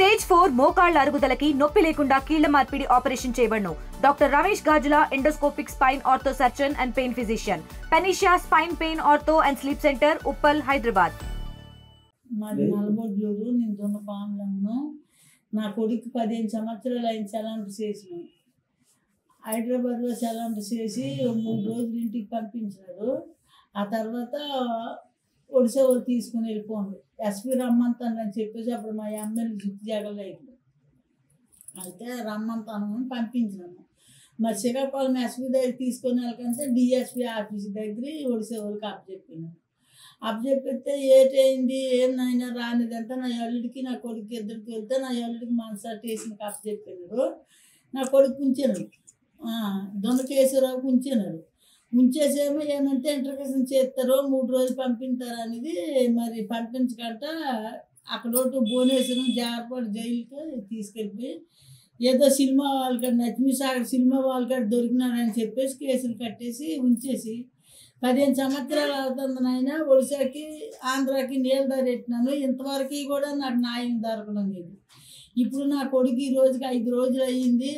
Stage 4 మోకాళ్ల అరుగుదలకి నొప్పి లేకుండా కీళ్ల మార్పిడి ఆపరేషన్ చేయబడును. Doctor Ramesh Gajula, endoscopic spine ortho surgeon and pain physician, Panacea spine pain ortho and sleep centre, Uppal, Hyderabad. మాది నలబొడ్లూరు. నేను దొన్నపాములను. నా కొడుకు 15 సంవత్సరాలు అయిన చలాంటి చేసినాం. హైదరాబాద్లో చలాంటి చేసి 3 రోజులు ఇంటికి పంపించినారు. ఆ తర్వాత ఒడిశా వాళ్ళు తీసుకుని వెళ్ళిపోండి, ఎస్పీ రమ్మంతానని చెప్పేసి అప్పుడు మా ఎమ్మెల్యే జుట్టు జగలేదు. అయితే రమ్మంతానని పంపించినాము. మరి శ్రీకాకుళం ఎస్పీ దగ్గర తీసుకొని వెళ్ళకంటే డిఎస్పీ ఆఫీస్ దగ్గర ఒడిశా వాళ్ళకి అప్పచెప్పినారు. అప్పచెప్పితే ఏటైంది ఏమైనా రానిదంటే నా అల్లుడికి నా కొడుకు ఇద్దరికి వెళ్తే నా అల్లుడికి మనసాటి వేసిన అప్పచెప్పినారు. నా కొడుకు ఉంచినారు, దొండకేశ్వరరావుకి ఉంచినారు. ఉంచేసేమో ఏమంటే ఇంటర్వ్యూషన్ చేస్తారో 3 రోజులు పంపిస్తారు అనేది. మరి పంపించకంట అక్కడ భువనేశ్వరం జార్పాడు జైలుకి తీసుకెళ్ళిపోయి ఏదో సినిమా వాళ్ళకాడ నచ్చిమిసాగర్ సినిమా వాళ్ళకాడ దొరికినారని చెప్పేసి కేసులు కట్టేసి ఉంచేసి 15 సంవత్సరాలు అవుతుంది నాయన. ఒడిశాకి ఆంధ్రాకి నీళ్ళదారి పెట్టినాను. ఇంతవరకు కూడా నాకు న్యాయం దొరకడం లేదు. ఇప్పుడు నా కొడుకు ఈ రోజుకి 5 రోజులు అయ్యింది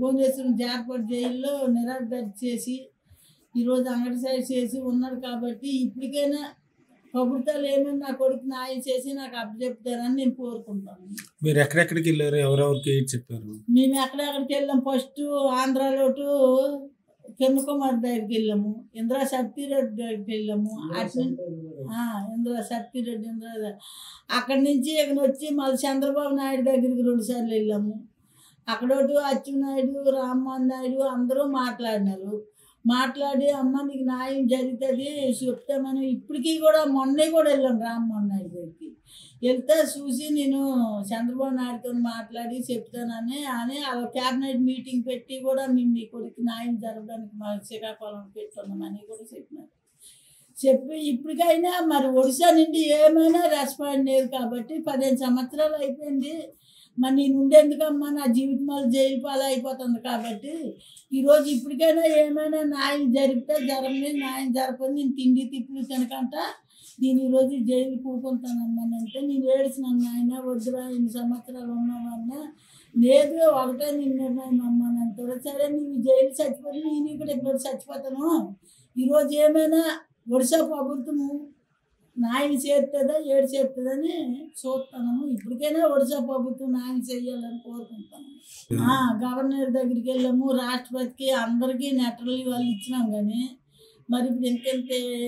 భువనేశ్వరం జార్పాడు జైల్లో నిరాదరణ చేసి ఈరోజు అంగడి సైడ్ చేసి ఉన్నాడు. కాబట్టి ఇప్పటికైనా ప్రభుత్వాలు ఏమైనా నా కొడుకు న్యాయం చేసి నాకు అప్పచెప్తారని నేను కోరుకుంటాను. మీరు ఎక్కడెక్కడికి వెళ్ళారు, ఎవరెవరికి చెప్పారు? మేము ఎక్కడెక్కడికి వెళ్ళాము. ఫస్ట్ ఆంధ్రాలో కిరణకుమార్ దగ్గరికి వెళ్ళాము, ఇంద్రా సత్తిరెడ్డి దగ్గరికి వెళ్ళాము. ఇంద్రా సత్తిరెడ్డి అక్కడి నుంచి ఇక్కడ వచ్చి మళ్ళీ చంద్రబాబు నాయుడు దగ్గరికి 2 సార్లు వెళ్ళాము. అక్కడోటి అచ్చెన్నాయుడు, రామ్మోహన్ నాయుడు అందరూ మాట్లాడి అమ్మ నీకు న్యాయం జరుగుతుంది చెప్తామని. ఇప్పటికీ కూడా మొన్నే కూడా వెళ్ళాం రామ్మోహన్ నాయుడు దగ్గరికి. వెళ్తే చూసి నేను చంద్రబాబు నాయుడుతో మాట్లాడి చెప్తానని అలా క్యాబినెట్ మీటింగ్ పెట్టి కూడా మేము నీ కొడుకు న్యాయం జరగడానికి మా శ్రీకాకుళం పెట్టున్నామని కూడా చెప్పి ఇప్పటికైనా మరి ఒడిశా నుండి ఏమైనా రెస్పాండ్ లేదు. కాబట్టి 15 సంవత్సరాలు అయిపోయింది. మరి నేను ఉండేందుకమ్మా నా జీవితం జైలు పాలు అయిపోతుంది. కాబట్టి ఈరోజు ఇప్పటికైనా ఏమైనా న్యాయం జరిగితే జరగని, న్యాయం జరగదు. నేను తిండి తిప్పులు తినకంట నేను ఈరోజు జైలు కూకుంటానమ్మానంటే నేను ఏడ్చినాను. నాయన వద్దురా 8 సంవత్సరాలు ఉన్నామన్నా. లేదు ఒకటే నేను నిర్ణయం అమ్మానంటారు. సరే నువ్వు జైలు చచ్చిపోతే నేను ఇక్కడ ఇప్పుడు చచ్చిపోతాను. ఈరోజు ఏమైనా ఒడిశా ప్రభుత్వము న్యాయం చేస్తుందా ఏడు చేస్తుందని చూస్తాను. ఇప్పటికైనా ఒడిశా ప్రభుత్వం న్యాయం చేయాలని కోరుకుంటాను. గవర్నర్ దగ్గరికి వెళ్ళాము, రాష్ట్రపతికి అందరికీ లెటర్లు వాళ్ళు ఇచ్చినాం. కానీ మరి ఇప్పుడు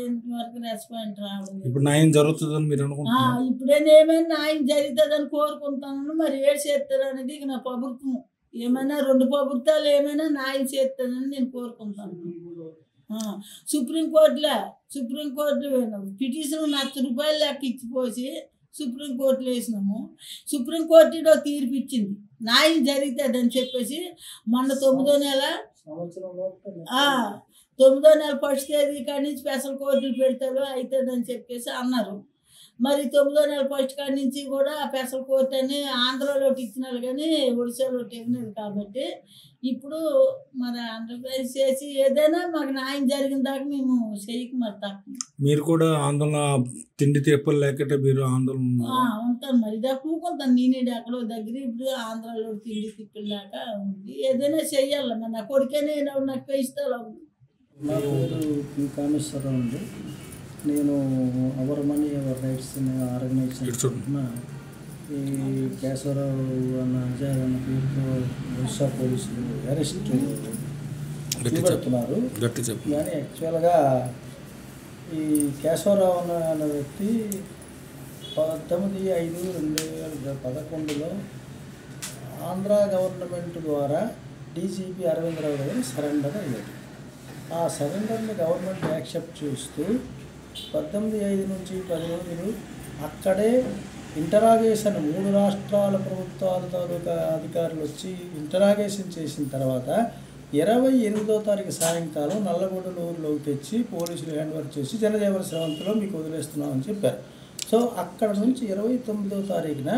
ఇంతవరకు రెస్పాండ్ రావడం. ఇప్పుడు న్యాయం జరుగుతుందని మీరు అనుకుంటున్నారు? ఇప్పుడైనా ఏమైనా న్యాయం జరుగుతుందని కోరుకుంటాను. మరి ఏడు చేస్తారు అనేది ఇక నా ప్రభుత్వం ఏమైనా 2 ప్రభుత్వాలు ఏమైనా న్యాయం చేస్తానని నేను కోరుకుంటాను. సుప్రీంకోర్టులో పిటిషన్ ₹1,00,000 లెక్క ఇచ్చిపోసి సుప్రీంకోర్టులో వేసినాము. సుప్రీంకోర్టులో తీర్పు ఇచ్చింది న్యాయం జరుగుతుందని చెప్పేసి. మొన్న 9వ నెల 9వ నెల 1వ తేదీ కానీ స్పెషల్ కోర్టులు పెడతారు అవుతుందని చెప్పేసి అన్నారు. మరి 9వ నెల 1వ కాడి నుంచి కూడా స్పెషల్ కోర్టు అని ఆంధ్రాలో ఇచ్చినారు కానీ ఒడిశాలో ఇవ్వలేదు. కాబట్టి ఇప్పుడు మరి ఆంధ్రప్రదేశ్ చేసి ఏదైనా మాకు న్యాయం జరిగిన దాకా మేము చేయకు మరి తప్ప. మీరు కూడా ఆందోళన తిండి తిప్పలు లేకపోతే మీరు ఆందోళన ఉంటాను. మరి ఇదా కూకుంటాను నేనేది ఎక్కడో దగ్గర. ఇప్పుడు ఆంధ్రాలో తిండి తిప్పలు లేక ఉంది. ఏదైనా చెయ్యాలి. మరి నా కొడుకైనా నాకు ఇస్తాను. నా పేరు కామేశ్వరరావు అండి. నేను our money our rights organization ఈ కేశవరావు అన్న అజయ్ అన్న పేరుతో ఒడిశా పోలీసులు అరెస్ట్ చూపెడుతున్నారు. కానీ యాక్చువల్గా ఈ కేశవరావు అన్న వ్యక్తి 19/5/2011లో ఆంధ్ర గవర్నమెంట్ ద్వారా డీజీపీ అరవిందరావు గారు సరెండర్ అయ్యాడు. ఆ సరెండర్ని గవర్నమెంట్ యాక్సెప్ట్ చేస్తూ 19/5 నుంచి 10 రోజులు అక్కడే ఇంటరాగేషన్ 3 రాష్ట్రాల ప్రభుత్వాల తాలూకా అధికారులు వచ్చి ఇంటరాగేషన్ చేసిన తర్వాత 28వ తారీఖు సాయంకాలం నల్లగొండలూరులోకి తెచ్చి పోలీసులు హ్యాండ్ ఓవర్ చేసి జనజీవన స్రవంతిలో మీకు వదిలేస్తున్నామని చెప్పారు. సో అక్కడ నుంచి 29వ తారీఖున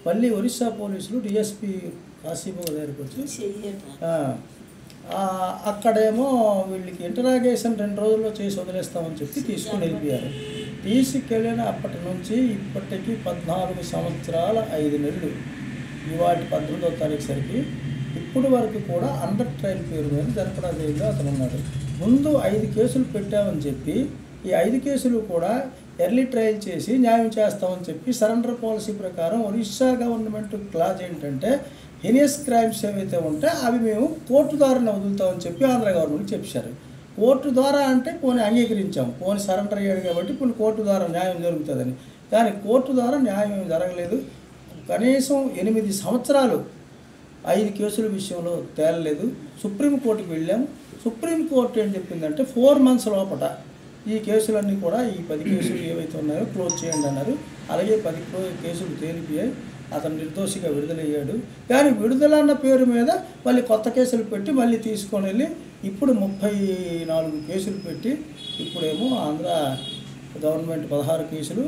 మళ్ళీ ఒరిస్సా పోలీసులు డిఎస్పీ కాశీబాబు దగ్గరికి వచ్చి అక్కడేమో వీళ్ళకి ఇంటరాగేషన్ 2 రోజుల్లో చేసి వదిలేస్తామని చెప్పి తీసుకుని వెళ్ళిపోయారు. తీసుకెళ్ళిన అప్పటి నుంచి ఇప్పటికీ 14 సంవత్సరాల 5 నెలలు ఇవాటి 18వ తారీఖు సరికి ఇప్పుడు వరకు కూడా అండర్ ట్రయల్ పేరు మీద జరపడా జైల్లో అతను ఉన్నాడు. ముందు 5 కేసులు పెట్టామని చెప్పి ఈ 5 కేసులు కూడా ఎర్లీ ట్రయల్ చేసి న్యాయం చేస్తామని చెప్పి సరెండర్ పాలసీ ప్రకారం ఒరిస్సా గవర్నమెంట్ క్లాజ్ ఏంటంటే హీనియస్ క్రైమ్స్ ఏవైతే ఉంటే అవి మేము కోర్టు ద్వారా వదులుతామని చెప్పి ఆంధ్ర గవర్నమెంట్ చెప్పారు. కోర్టు ద్వారా అంటే పోనీ అంగీకరించాం, పోనీ సరెండర్ అయ్యాడు కాబట్టి పోనీ కోర్టు ద్వారా న్యాయం జరుగుతుందని. కానీ కోర్టు ద్వారా న్యాయం జరగలేదు. కనీసం 8 సంవత్సరాలు 5 కేసుల విషయంలో తేలలేదు. సుప్రీంకోర్టుకి వెళ్ళాం. సుప్రీంకోర్టు ఏం చెప్పిందంటే 4 months లోపల ఈ కేసులన్నీ కూడా ఈ 10 కేసులు ఏవైతే ఉన్నాయో క్లోజ్ చేయండి అన్నారు. అలాగే 10 కేసులు తేలిపోయాయి. అతను నిర్దోషిగా విడుదలయ్యాడు. కానీ విడుదల అన్న పేరు మీద మళ్ళీ కొత్త కేసులు పెట్టి మళ్ళీ తీసుకొని వెళ్ళి ఇప్పుడు 34 కేసులు పెట్టి ఇప్పుడేమో ఆంధ్ర గవర్నమెంట్ 16 కేసులు,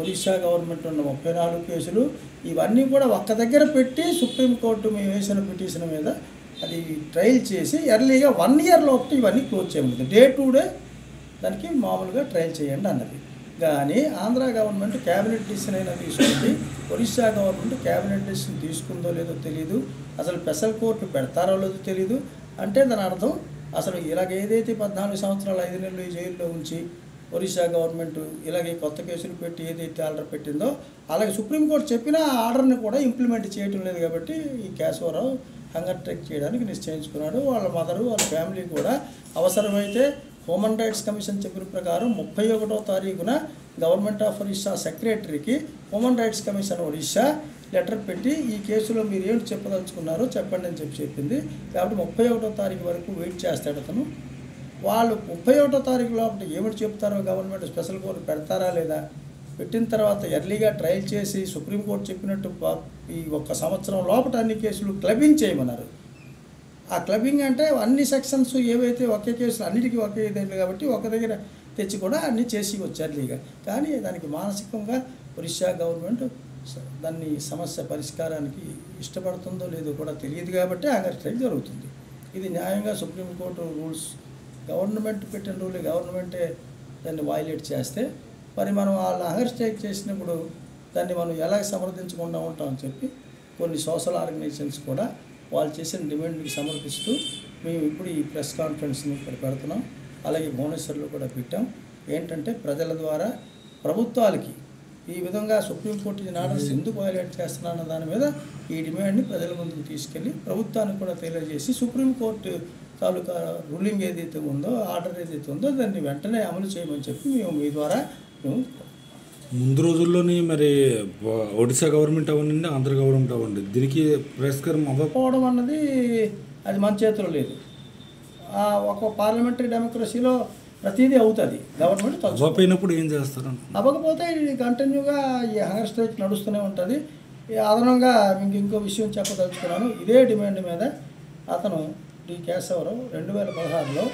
ఒడిశా గవర్నమెంట్ ఉన్న 34 కేసులు, ఇవన్నీ కూడా ఒక్క దగ్గర పెట్టి సుప్రీంకోర్టు మేము వేసిన పిటిషన్ మీద అది ట్రయల్ చేసి ఎర్లీగా 1 year లోపల ఇవన్నీ క్లోజ్ చేయమన్నది. డే టు డే దానికి మామూలుగా ట్రయల్ చేయండి అన్నది. కానీ ఆంధ్ర గవర్నమెంట్ క్యాబినెట్ డిసిషన్ అయినా తీసుకుంది, ఒరిస్సా గవర్నమెంట్ క్యాబినెట్ డిసిషన్ తీసుకుందో లేదో తెలియదు, అసలు స్పెషల్ కోర్టు పెడతారో లేదో తెలియదు. అంటే దాని అర్థం అసలు ఇలాగ ఏదైతే 14 సంవత్సరాలు 5 నెలలు ఈ జైల్లో ఉంచి ఒరిస్సా గవర్నమెంట్ ఇలాగే కొత్త కేసులు పెట్టి ఏదైతే ఆర్డర్ పెట్టిందో అలాగే సుప్రీంకోర్టు చెప్పిన ఆర్డర్ని కూడా ఇంప్లిమెంట్ చేయడం లేదు. కాబట్టి ఈ కేశవరావు హంగర్ స్ట్రైక్ చేయడానికి నిశ్చయించుకున్నాడు. వాళ్ళ మదరు వాళ్ళ ఫ్యామిలీ కూడా అవసరమైతే హ్యూమన్ రైట్స్ కమిషన్ చెప్పిన ప్రకారం 31వ తారీఖున గవర్నమెంట్ ఆఫ్ ఒరిస్సా సెక్రటరీకి human rights commission Orissa letter పెట్టి ఈ కేసులో మీరు ఏంటి చెప్పదలుచుకున్నారో చెప్పండి అని చెప్పింది. కాబట్టి 31వ తారీఖు వరకు వెయిట్ చేస్తాడు అతను. వాళ్ళు 31వ తారీఖు లోపల ఏమిటి చెప్తారో గవర్నమెంట్ స్పెషల్ కోర్టు పెడతారా లేదా, పెట్టిన తర్వాత ఎర్లీగా ట్రయల్ చేసి సుప్రీంకోర్టు చెప్పినట్టు ఈ 1 సంవత్సరం లోపల అన్ని కేసులు క్లబ్బింగ్ చేయమన్నారు. ఆ క్లబ్బింగ్ అంటే అన్ని సెక్షన్స్ ఏవైతే ఒకే కేసులు అన్నిటికీ ఒకే ఇదే కాబట్టి ఒక దగ్గర తెచ్చి కూడా అన్నీ చేసి వచ్చారు ఎర్లీగా. కానీ దానికి మానసికంగా ఒరిస్సా గవర్నమెంట్ దాన్ని సమస్య పరిష్కారానికి ఇష్టపడుతుందో లేదో కూడా తెలియదు కాబట్టి హంగర్ స్ట్రైక్ జరుగుతుంది. ఇది న్యాయంగా సుప్రీంకోర్టు రూల్స్ గవర్నమెంట్ పెట్టిన రూల్ గవర్నమెంటే దాన్ని వైలేట్ చేస్తే మరి మనం వాళ్ళ హంగర్ స్ట్రైక్ చేసినప్పుడు దాన్ని మనం ఎలా సమర్థించకుండా ఉంటామని చెప్పి కొన్ని సోషల్ ఆర్గనైజేషన్స్ కూడా వాళ్ళు చేసిన డిమాండ్కి సమర్పిస్తూ మేము ఇప్పుడు ఈ ప్రెస్ కాన్ఫరెన్స్ని ఇక్కడ పెడుతున్నాం. అలాగే భువనేశ్వర్లో కూడా పెట్టాం. ఏంటంటే ప్రజల ద్వారా ప్రభుత్వాలకి ఈ విధంగా సుప్రీంకోర్టు ఇచ్చిన ఆర్డర్స్ ఎందుకు వైలేట్ చేస్తున్నారన్న దాని మీద ఈ డిమాండ్ని ప్రజల ముందుకు తీసుకెళ్ళి ప్రభుత్వానికి కూడా తెలియజేసి సుప్రీంకోర్టు తాలూకా రూలింగ్ ఏదైతే ఉందో ఆర్డర్ ఏదైతే ఉందో దాన్ని వెంటనే అమలు చేయమని చెప్పి మేము మీ ద్వారా మేము ముందు రోజుల్లోని మరి ఒడిశా గవర్నమెంట్ అవ్వండి ఆంధ్ర గవర్నమెంట్ అవ్వండి దీనికి పరిష్కారం అవ్వకపోవడం అన్నది అది మన చేతిలో లేదు. ఒక పార్లమెంటరీ డెమోక్రసీలో ప్రతిదీ అవుతుంది. గవర్నమెంట్ అవ్వకపోయినప్పుడు ఏం చేస్తారు? అవ్వకపోతే ఇది కంటిన్యూగా ఈ హంగర్ స్ట్రైక్ నడుస్తూనే ఉంటుంది. అదనంగా మీకు ఇంకో విషయం చెప్పదలుచుకున్నాను. ఇదే డిమాండ్ మీద అతను డి కేశవరావు 2016లో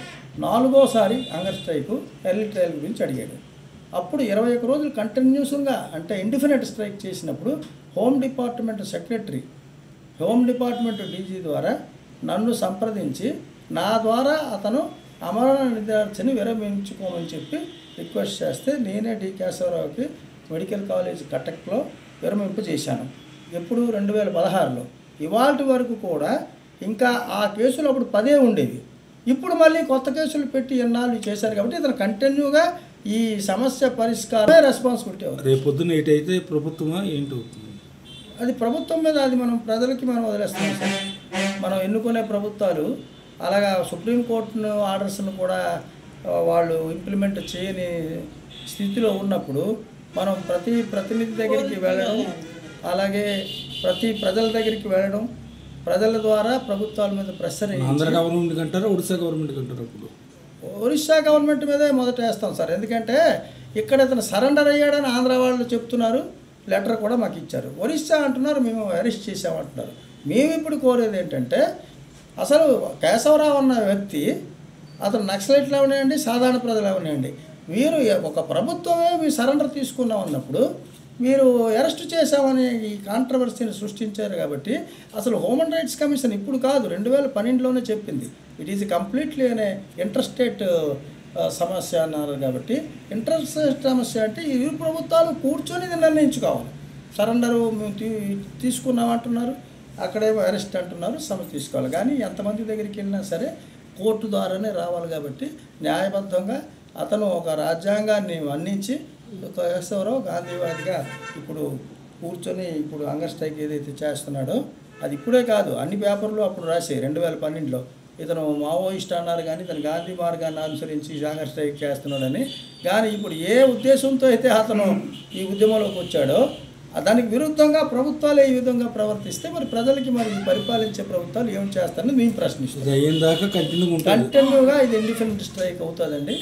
4వసారి హంగర్ స్ట్రైక్ ఎర్లీ ట్రయల్ గురించి అడిగాడు. అప్పుడు 21 రోజులు కంటిన్యూస్గా అంటే ఇండిఫినెట్ స్ట్రైక్ చేసినప్పుడు home department secretary home department DG ద్వారా నన్ను సంప్రదించి నా ద్వారా అతను అమరణ నిర్ధారణ విరమించుకోమని చెప్పి రిక్వెస్ట్ చేస్తే నేనే డి కేశవరావుకి మెడికల్ కాలేజ్ కటక్లో విరమింపు చేశాను. ఎప్పుడు 2016లో. ఇవాళ వరకు కూడా ఇంకా ఆ కేసులు అప్పుడు 10 ఉండేవి. ఇప్పుడు మళ్ళీ కొత్త కేసులు పెట్టి ఎన్నాళ్ళు చేశారు కాబట్టి ఇతను కంటిన్యూగా ఈ సమస్య పరిష్కారమే రెస్పాన్సిబిలిటీ అవుతుంది. రేపు పొద్దున్న అయితే ప్రభుత్వమా ఏంటవుతుంది అది ప్రభుత్వం మీద అది మనం ప్రజలకి మనం వదిలేస్తాం సార్. మనం ఎన్నుకునే ప్రభుత్వాలు అలాగా సుప్రీంకోర్టును ఆర్డర్స్ను కూడా వాళ్ళు ఇంప్లిమెంట్ చేయని స్థితిలో ఉన్నప్పుడు మనం ప్రతి ప్రతినిధి దగ్గరికి వెళ్ళడం అలాగే ప్రతి ప్రజల దగ్గరికి వెళ్ళడం ప్రజల ద్వారా ప్రభుత్వాల మీద ప్రెషర్ ఆంధ్ర గవర్నమెంట్ అంటారా ఒడిశా గవర్నమెంట్ అంటారా? ఇప్పుడు ఒరిస్సా గవర్నమెంట్ మీదే మొదట వేస్తాం సార్. ఎందుకంటే ఇక్కడ ఇతను సరెండర్ అయ్యాడని ఆంధ్ర వాళ్ళు చెప్తున్నారు, లెటర్ కూడా మాకు ఇచ్చారు. ఒరిస్సా అంటున్నారు మేము అరెస్ట్ చేసామంటున్నారు. మేము ఇప్పుడు కోరేది ఏంటంటే అసలు కేశవరావు అన్న వ్యక్తి అతను నక్సలైట్లు అవనివ్వండి సాధారణ ప్రజలు అవనివ్వండి మీరు ఒక ప్రభుత్వమే మీ సరెండర్ తీసుకున్నాం అన్నప్పుడు మీరు అరెస్ట్ చేశామని ఈ కాంట్రవర్సీని సృష్టించారు. కాబట్టి అసలు హ్యూమన్ రైట్స్ కమిషన్ ఇప్పుడు కాదు 2012లోనే చెప్పింది ఇట్ ఈజ్ కంప్లీట్లీ అనే ఇంటర్స్టేట్ సమస్య అన్నారు. కాబట్టి ఇంటర్స్టేట్ సమస్య అంటే ఇరు ప్రభుత్వాలు కూర్చొని నిర్ణయించుకోవాలి. సరెండరు మేము తీసుకున్నామంటున్నారు, అక్కడేమో అరెస్ట్ అంటున్నారు, సమస్య తీసుకోవాలి. కానీ ఎంతమంది దగ్గరికి వెళ్ళినా సరే కోర్టు ద్వారానే రావాలి. కాబట్టి న్యాయబద్ధంగా అతను ఒక రాజ్యాంగాన్ని మన్నించి ఒక కేశవరావు గాంధీవాదిగా ఇప్పుడు కూర్చొని ఇప్పుడు హంగర్ స్ట్రైక్ ఏదైతే చేస్తున్నాడో అది ఇప్పుడే కాదు, అన్ని పేపర్లు అప్పుడు రాసాయి 2012లో. ఇతను మావోయిస్ట్ అన్నారు కానీ ఇతను గాంధీ మార్గాన్ని అనుసరించి హంగర్ స్ట్రైక్ చేస్తున్నాడని. కానీ ఇప్పుడు ఏ ఉద్దేశంతో అయితే అతను ఈ ఉద్యమంలోకి వచ్చాడో దానికి విరుద్ధంగా ప్రభుత్వాలు ఈ విధంగా ప్రవర్తిస్తే మరి ప్రజలకి మరి పరిపాలించే ప్రభుత్వాలు ఏం చేస్తారని మేము ప్రశ్నిస్తాం. కంటిన్యూగా ఇది ఇండిఫరెంట్ స్ట్రైక్ అవుతుందండి.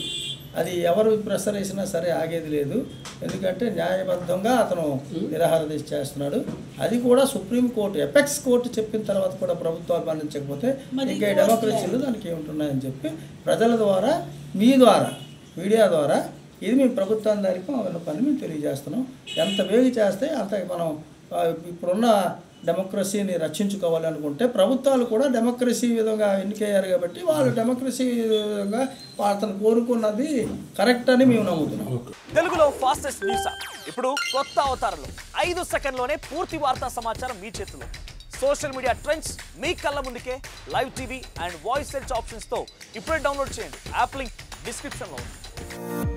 అది ఎవరు ప్రెషర్ వేసినా సరే ఆగేది లేదు. ఎందుకంటే న్యాయబద్ధంగా అతను నిరాహార దీక్ష చేస్తున్నాడు. అది కూడా సుప్రీంకోర్టు ఎపెక్స్ కోర్టు చెప్పిన తర్వాత కూడా ప్రభుత్వాలు పాలించకపోతే ఇంకా డెమోక్రసీలు దానికి ఏముంటున్నాయని చెప్పి ప్రజల ద్వారా మీ ద్వారా మీడియా ద్వారా ఇది మేము ప్రభుత్వం దానికి ఉన్న పని మేము తెలియజేస్తున్నాం. ఎంత వేగి చేస్తే అంత మనం ఇప్పుడున్న డెమోక్రసీని రక్షించుకోవాలనుకుంటే ప్రభుత్వాలు కూడా డెమోక్రసీ విధంగా ఎన్నికయ్యారు కాబట్టి వాళ్ళు డెమోక్రసీ విధంగా అతను కోరుకున్నది కరెక్ట్ అని మేము నమ్ముతున్నాం. తెలుగులో ఫాస్టెస్ట్ న్యూస్ ఇప్పుడు కొత్త అవతారంలో 5 సెకండ్లోనే పూర్తి వార్తా సమాచారం మీ చేతిలో. సోషల్ మీడియా ట్రెండ్స్ మీ కళ్ళ ముందుకే live TV and voice search ఆప్షన్స్తో ఇప్పుడే డౌన్లోడ్ చేయండి. యాప్ లింక్ డిస్క్రిప్షన్లో ఉంది.